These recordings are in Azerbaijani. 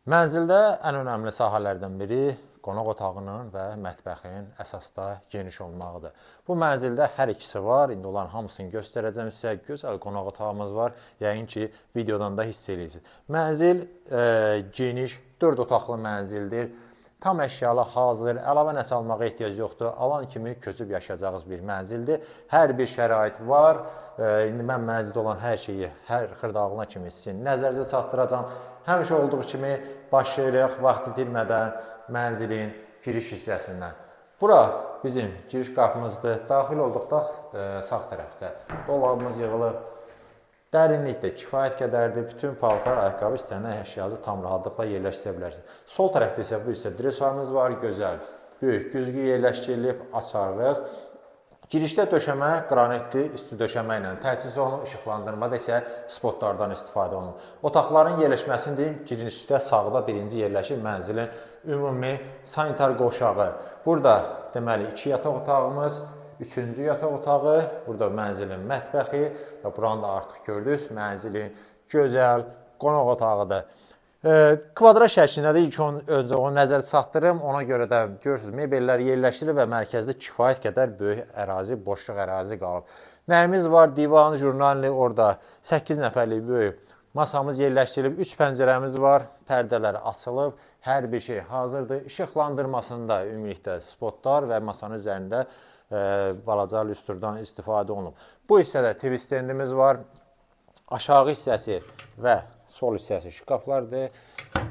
Mənzildə ən önəmli sahələrdən biri qonaq otağının və mətbəxin əsasda geniş olmağıdır. Bu mənzildə hər ikisi var. İndi onların hamısını göstərəcəm sizə. Gözəl qonaq otağımız var. Yəqin ki, videodan da hiss edirsiniz. Mənzil geniş, 4 otaqlı mənzildir. Tam əşyalı hazır, əlavə nəsə almağa ehtiyac yoxdur. Alan kimi köçüb yaşayacağınız bir mənzildir. Hər bir şərait var. İndi mən mənzildə olan hər şeyi, hər xırdalığına kimi sizin nəzərinizə çatdıracağam. Həmişə olduğu kimi başlayırıq vaxt itirmədən mənzilin giriş hissəsindən. Bura bizim giriş qapımızdır. Daxil olduqda sağ tərəfdə dolabımız yığılıb. Dərinlikdə kifayət qədərdir. Bütün paltar, ayaqqabı, istənilən əşyanızı tam rahatlıqla yerləşdirə bilərsiniz. Sol tərəfdə isə bu hissə dresuarımız var. Gözəl, böyük, güzgü yerləşdirilib, açarlıq. Girişdə döşəmə qranitli üstü döşəmə ilə təchiz olunub, işıqlandırmada isə spotlardan istifadə olunub. Otaqların yerləşməsini deyim, girişdə sağda birinci yerləşir mənzilin ümumi sanitar qovşağı. Burada deməli 2 yataq otağımız, 3-cü yataq otağı, burada mənzilin mətbəxi və buranı da artıq gördünüz, mənzilin gözəl qonaq otağıdır. Kvadrat şəklindədir. İlk öncə onu nəzər çatdırım. Ona görə də görürsünüz, mebellər yerləşdirilib və mərkəzdə kifayət qədər böyük ərazi, boşluq ərazi qalıb. Nəyimiz var? Divan, jurnalli, orada 8 nəfərlik böyük masamız yerləşdirilib. 3 pəncərəmiz var. Pərdələr açılıb. Hər bir şey hazırdır. İşıqlandırmasında ümumilikdə spotlar və masanın üzərində balaca lüstrdan istifadə olunub. Bu hissədə TV stendimiz var. Aşağı hissəsi və sol hissəsi şkaflardır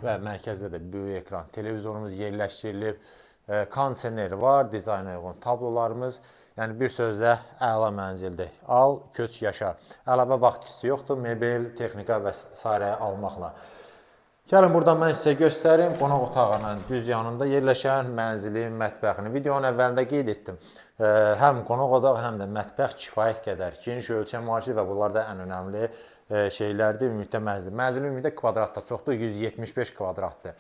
və mərkəzdə də böyük ekran televizorumuz yerləşdirilib. Kondisioner var, dizayna uyğun tablolarımız. Yəni bir sözlə əla mənzildir. Al, köç, yaşa. Əlavə vaxt hissi yoxdur, mebel, texnika və s. almaqla. Gəlin buradan mən sizə göstərim. Qonaq otağının düz yanında yerləşən mənzilin mətbəxini. Videonun əvvəlində qeyd etdim. Həm qonaq otağı, həm də mətbəx kifayət qədər geniş ölçəyə malikdir və bunlar da ən önəmli şeylərdir, ümumilikdə mənzil. Mənzilin ümumilikdə kvadratda çoxdur, 175 kvadratdır.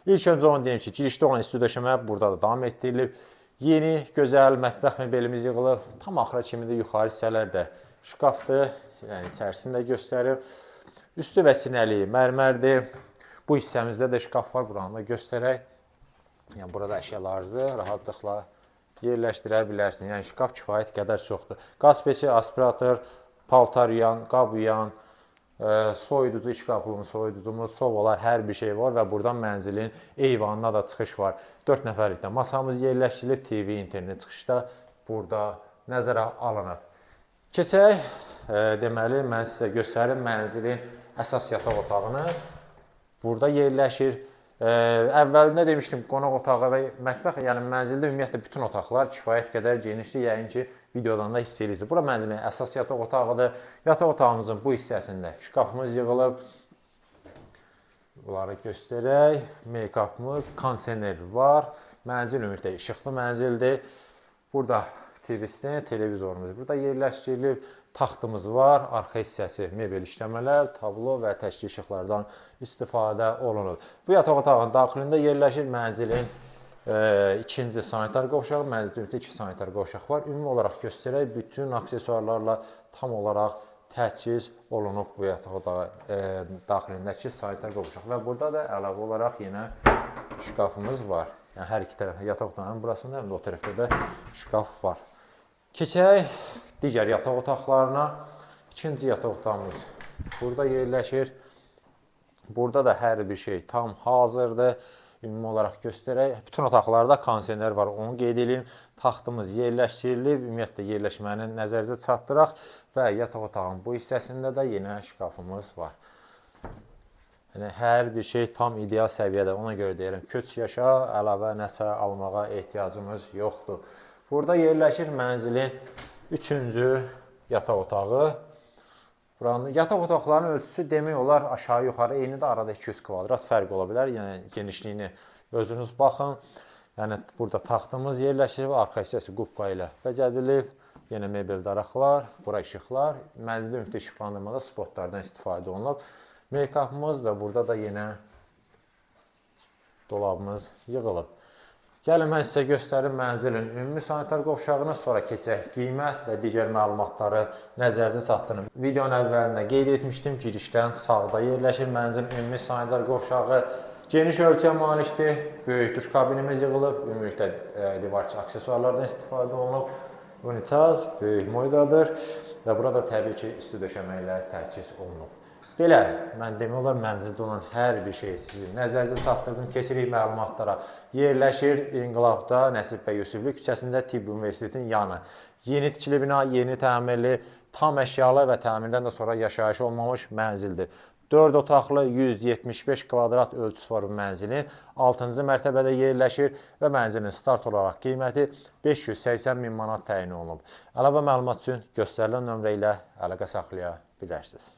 İlk öncə onu deyim ki, girişdə olan üstü döşəmə burada da davam etdirilib. Yeni, gözəl mətbəx mebelimiz yığılıb. Tam axıra kimi də yuxarı hissələr də şkafdır, yəni içərisini də göstərib. Üstü və sinəli mərmərdir. Bu hissəmizdə də şkaf var, buranı da göstərək. Yəni burada əşyalarınızı rahatlıqla yerləşdirə bilərsiniz. Yəni şkaf kifayət qədər çoxdur. Qaz peçi, aspirator, paltar yuyan, qab yuyan, soyuducu, iç qapılımız, soyuducumuz, sobalar, hər bir şey var və buradan mənzilin eyvanına da çıxış var. 4 nəfərlikdə masamız yerləşdirilib, TV, internet çıxışda burada nəzərə alınıb. Keçək, deməli, mən sizə göstərim mənzilin əsas yataq otağını. Burada yerləşir. Əvvəlində demişdim, qonaq otağı və mətbəx, yəni mənzildə ümumiyyətlə bütün otaqlar kifayət qədər genişdir, yəqin ki, videodan da hiss edirsiniz. Bura mənzilin əsas yataq otağıdır. Yataq otağımızın bu hissəsində şkafımız yığılıb. Bunları göstərək. Make-upımız, kondisioner var. Mənzil ümumiyyətlə işıqlı mənzildir. Burada TV-dən televizorumuz burada yerləşdirilib. Taxtımız var, arxa hissəsi mebel işləmələr, tablo və təşkil işıqlardan istifadə olunur. Bu yataq otağının daxilində yerləşir mənzilin ikinci sanitar qovşağı, mənzildə 2 sanitar qovşaq var. Ümumi olaraq göstərək, bütün aksesuarlarla tam olaraq təchiz olunub bu yataq otağı daxilindəki sanitar qovşaq. Və burada da əlavə olaraq yenə şkafımız var. Yəni hər iki tərəfdə yataq otağının burasında, həm də o tərəfdə də şkaf var. Keçək digər yataq otaqlarına. İkinci yataq otağımız burada yerləşir. Burada da hər bir şey tam hazırdır. Ümumi olaraq göstərək. Bütün otaqlarda kondisioner var, onu qeyd edeyim. Taxtımız yerləşdirilib. Ümumiyyətlə yerləşməni nəzərinizə çatdıraq və yataq otağının bu hissəsində də yenə şkafımız var. Yəni hər bir şey tam ideal səviyyədə. Ona görə deyirəm, köç yaşa, əlavə nəsə almağa ehtiyacımız yoxdur. Burada yerləşir mənzilin 3-cü yataq otağı. Buranın yataq otaqlarının ölçüsü demək olar aşağı-yuxarı eyni də arada 200 kvadrat fərq ola bilər. Yəni genişliyini özünüz baxın. Yəni burada taxtımız yerləşir və arxa hissəsi qubqa ilə bəzədilib. Yenə mebel daraqlar, bura işıqlar. Mənzildə ümumilikdə işıqlandırmada spotlardan istifadə olunub. Make-upımız və burada da yenə dolabımız yığılıb. Gəlin mən sizə göstərim mənzilin ümumi sanitar qovşağını, sonra keçək qiymət və digər məlumatları nəzərinizə çatdırın. Videonun əvvəlində qeyd etmişdim, girişdən sağda yerləşir mənzilin ümumi sanitar qovşağı. Geniş ölçüyə malikdir. Böyük duş kabinimiz yığılıb. Ümumilikdə divarçı aksesuarlardan istifadə olunub. Unitaz böyük moydadır və burada təbii ki, isti döşəməklə təchiz olunub. Belə, mən demək olar mənzildə olan hər bir şey sizin nəzərinizə çatdırdım. Keçirik məlumatlara. Yerləşir İnqilabda Nəsib bəy Yusifli küçəsində Tibb Universitetinin yanı. Yeni tikili bina, yeni təmirli, tam əşyalı və təmirdən də sonra yaşayış olmamış mənzildir. 4 otaqlı 175 kvadrat ölçüsü var bu mənzilin. 6-cı mərtəbədə yerləşir və mənzilin start olaraq qiyməti 580 min manat təyin olunub. Əlavə məlumat üçün göstərilən nömrə ilə əlaqə saxlaya bilərsiniz.